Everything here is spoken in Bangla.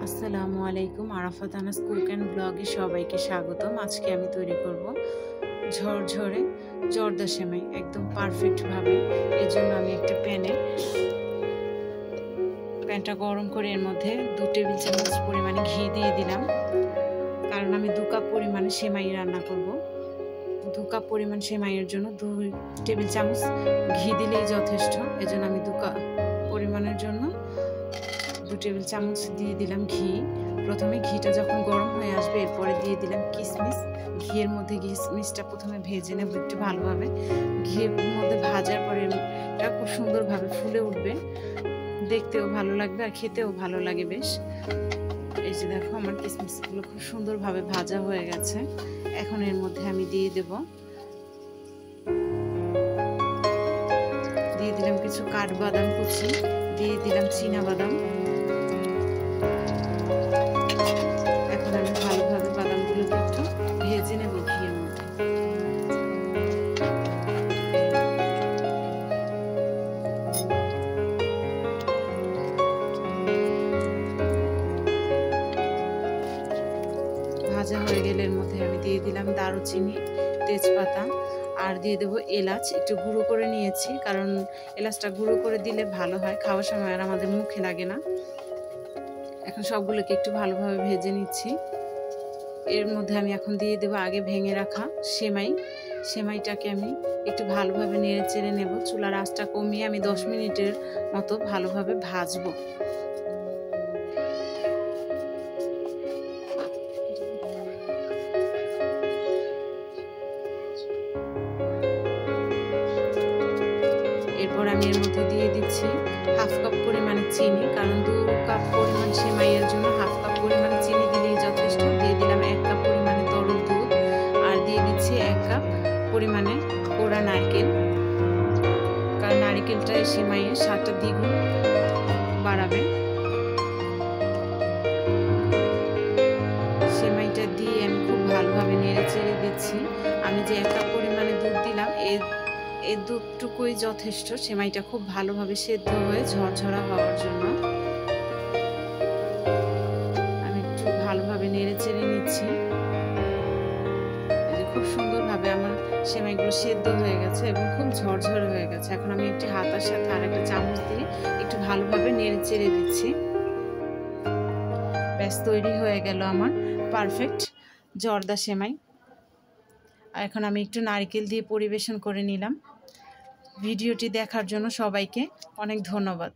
আসসালামু আলাইকুম। আরাফাত আনাস কুক অ্যান্ড ব্লগে সবাইকে স্বাগতম। আজকে আমি তৈরি করব ঝরঝরে জর্দা সেমাই একদম পারফেক্টভাবে। এর জন্য আমি একটা প্যানটা গরম করে এর মধ্যে 2 টেবিল চামচ পরিমাণে ঘি দিয়ে দিলাম, কারণ আমি 2 কাপ পরিমাণে সেমাই রান্না করব। 2 কাপ পরিমাণ সেমাইয়ের জন্য 2 টেবিল চামচ ঘি দিলেই যথেষ্ট। এজন্য আমি 2 কাপ পরিমাণের জন্য 2 টেবিল চামচ দিয়ে দিলাম ঘি। প্রথমে ঘিটা যখন গরম হয়ে আসবে এরপরে দিয়ে দিলাম কিশমিশ। ঘিয়ের মধ্যে কিশমিশটা প্রথমে ভেজে নেব একটু ভালোভাবে। ঘিয়ের মধ্যে ভাজার পরে এটা খুব সুন্দরভাবে ফুলে উঠবে, দেখতেও ভালো লাগবে আর খেতেও ভালো লাগে বেশ। এই যে দেখো আমার কিশমিশগুলো খুব সুন্দরভাবে ভাজা হয়ে গেছে। এখন এর মধ্যে আমি দিয়ে দিলাম কিছু কাঠবাদাম কুচি, দিয়ে দিলাম চীনাবাদাম। এখন আমি ভালোভাবে বাদামগুলোকে একটু ভেজে নেব ঘিয়ের মধ্যে। ভাজা হয়ে গেলে এর মধ্যে আমি দিয়ে দিলাম দারুচিনি, তেজপাতা আর দিয়ে দেবো এলাচ। একটু গুঁড়ো করে নিয়েছি, কারণ এলাচটা গুঁড়ো করে দিলে ভালো হয়, খাওয়ার সময় আর আমাদের মুখে লাগে না। এখন সবগুলোকে একটু ভালোভাবে ভেজে নিচ্ছি। এর মধ্যে আমি এখন দিয়ে দেবো আগে ভেঙে রাখা সেমাইটাকে আমি একটু ভালোভাবে নেড়ে চেড়ে নেব। চুলার আঁচটা কমিয়ে আমি 10 মিনিটের মতো ভালোভাবে ভাজবো। এরপর আমি এর মধ্যে দিয়ে দিচ্ছি হাফ কাপ পরিমাণে চিনি, কারণ 2 কাপ পরিমাণ সেমাইয়ের জন্য হাফ কাপ পরিমাণে চিনি দিলেই যথেষ্ট। দিয়ে দিলাম 1 কাপ পরিমাণে তরল দুধ আর দিয়ে দিচ্ছি 1 কাপ পরিমাণে কোড়া নারকেল, কারণ নারকেলটা সেমাইয়ের স্বাদটা দ্বিগুণ বাড়াবে। সেমাইটা দিয়ে আমি খুব ভালোভাবে নেড়ে চেড়ে দিচ্ছি। আমি যে 1 কাপ পরিমাণে দুধ দিলাম এই দুধটুকুই যথেষ্ট সেমাইটা খুব ভালোভাবে সেদ্ধ হয়ে ঝরঝরা হওয়ার জন্য। আমি একটু ভালোভাবে নেড়ে চেড়ে নিচ্ছি। খুব সুন্দরভাবে আমার সেমাইগুলো সেদ্ধ হয়ে গেছে এবং খুব ঝরঝরে হয়ে গেছে। এখন আমি একটি হাতার সাথে আর একটা চামচ দিয়ে একটু ভালোভাবে নেড়ে চেড়ে দিচ্ছি। ব্যাস তৈরি হয়ে গেল আমার পারফেক্ট জর্দা সেমাই। আর এখন আমি একটু নারকেল দিয়ে পরিবেশন করে নিলাম। ভিডিওটি দেখার জন্য সবাইকে অনেক ধন্যবাদ।